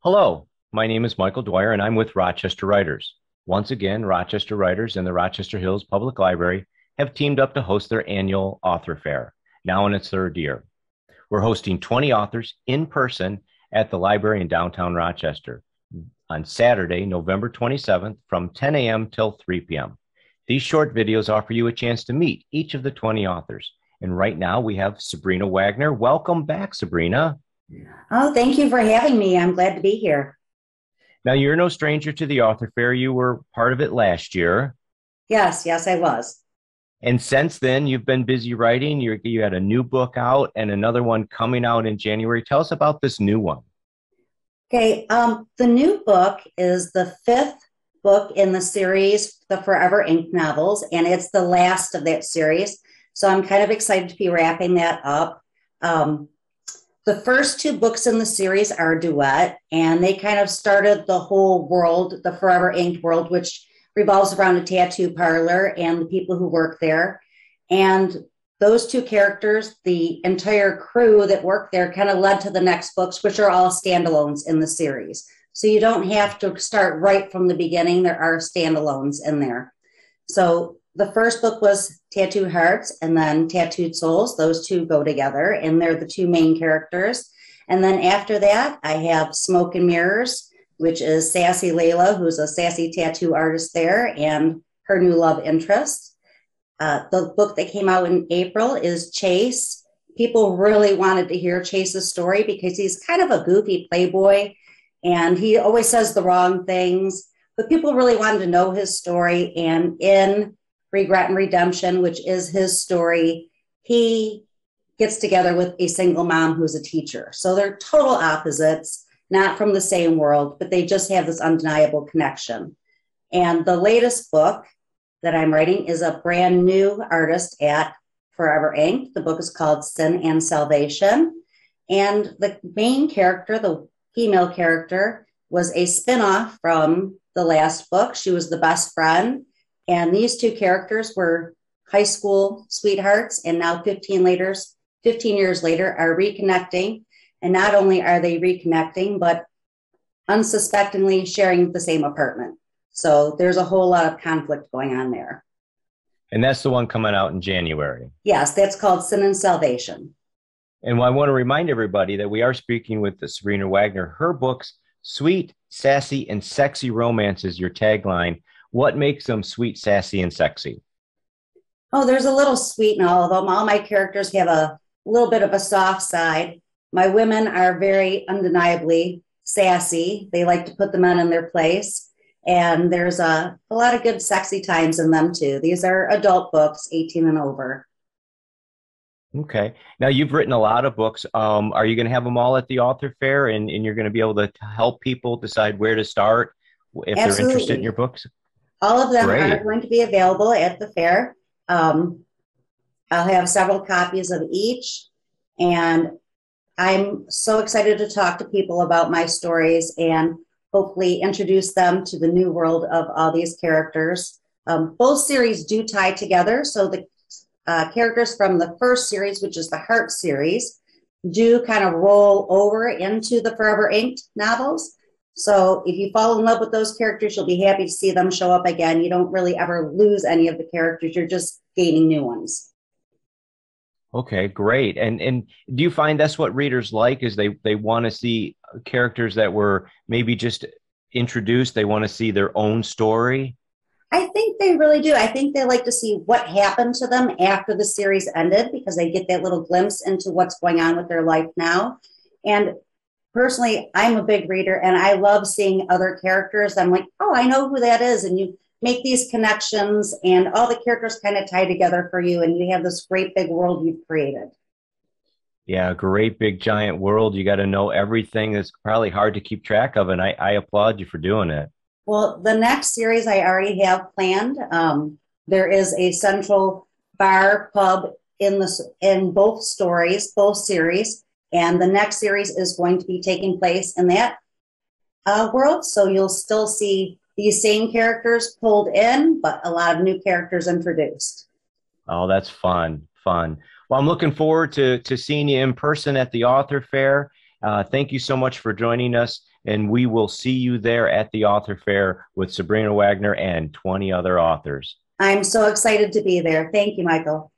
Hello, my name is Michael Dwyer, and I'm with Rochester Writers. Once again, Rochester Writers and the Rochester Hills Public Library have teamed up to host their annual author fair, now in its third year. We're hosting 20 authors in person at the library in downtown Rochester on Saturday, November 27th from 10 a.m. till 3 p.m. These short videos offer you a chance to meet each of the 20 authors. And right now we have Sabrina Wagner. Welcome back, Sabrina. Oh, thank you for having me. I'm glad to be here. Now, you're no stranger to the author fair. You were part of it last year. Yes, I was. And since then, you've been busy writing. You had a new book out and another one coming out in January. Tell us about this new one. Okay, the new book is the fifth book in the series, the Forever Ink novels, and it's the last of that series. So I'm kind of excited to be wrapping that up. The first two books in the series are a duet, and they kind of started the whole world, the Forever Inked world, which revolves around a tattoo parlor and the people who work there. And those two characters, the entire crew that worked there, kind of led to the next books, which are all standalones in the series. So you don't have to start right from the beginning. There are standalones in there. So the first book was Tattooed Hearts and then Tattooed Souls. Those two go together, and they're the two main characters. And then after that, I have Smoke and Mirrors, which is Sassy Layla, who's a sassy tattoo artist there, and her new love interest. The book that came out in April is Chase. People really wanted to hear Chase's story because he's kind of a goofy playboy, and he always says the wrong things. But people really wanted to know his story, and in Regret and Redemption, which is his story, he gets together with a single mom who's a teacher. So they're total opposites, not from the same world, but they just have this undeniable connection. And the latest book that I'm writing is a brand new artist at Forever Ink. The book is called Sin and Salvation. And the main character, the female character, was a spinoff from the last book. She was the best friend. And these two characters were high school sweethearts, and now 15 years later are reconnecting. And not only are they reconnecting, but unsuspectingly sharing the same apartment. So there's a whole lot of conflict going on there. And that's the one coming out in January. Yes, that's called Sin and Salvation. And I want to remind everybody that we are speaking with Sabrina Wagner. Her books, Sweet, Sassy, and Sexy Romance is your tagline. What makes them sweet, sassy, and sexy? Oh, there's a little sweet in all of them. All my characters have a little bit of a soft side. My women are very undeniably sassy. They like to put the men in their place. And there's a lot of good sexy times in them too. These are adult books, 18 and over. Okay. Now, you've written a lot of books. Are you going to have them all at the author fair, and you're going to be able to help people decide where to start if they're interested in Absolutely. your books? All of them are Great. going to be available at the fair. Um, I'll have several copies of each. And I'm so excited to talk to people about my stories and hopefully introduce them to the new world of all these characters. Both series do tie together. So the characters from the first series, which is the Heart series, do kind of roll over into the Forever Inked novels. So if you fall in love with those characters, you'll be happy to see them show up again. You don't really ever lose any of the characters. You're just gaining new ones. Okay, great. And do you find that's what readers like is they want to see characters that were maybe just introduced, they want to see their own story? I think they really do. I think they like to see what happened to them after the series ended because they get that little glimpse into what's going on with their life now. And personally, I'm a big reader and I love seeing other characters. I'm like, oh, I know who that is. And you make these connections and all the characters kind of tie together for you. And you have this great big world you've created. Yeah, great big giant world. You got to know everything. It's probably hard to keep track of, and I applaud you for doing it. Well, the next series I already have planned. There is a central bar pub in both stories, both series. And the next series is going to be taking place in that world. So you'll still see these same characters pulled in, but a lot of new characters introduced. Oh, that's fun, fun. Well, I'm looking forward to seeing you in person at the author fair. Thank you so much for joining us. and we will see you there at the author fair with Sabrina Wagner and 20 other authors. I'm so excited to be there. Thank you, Michael.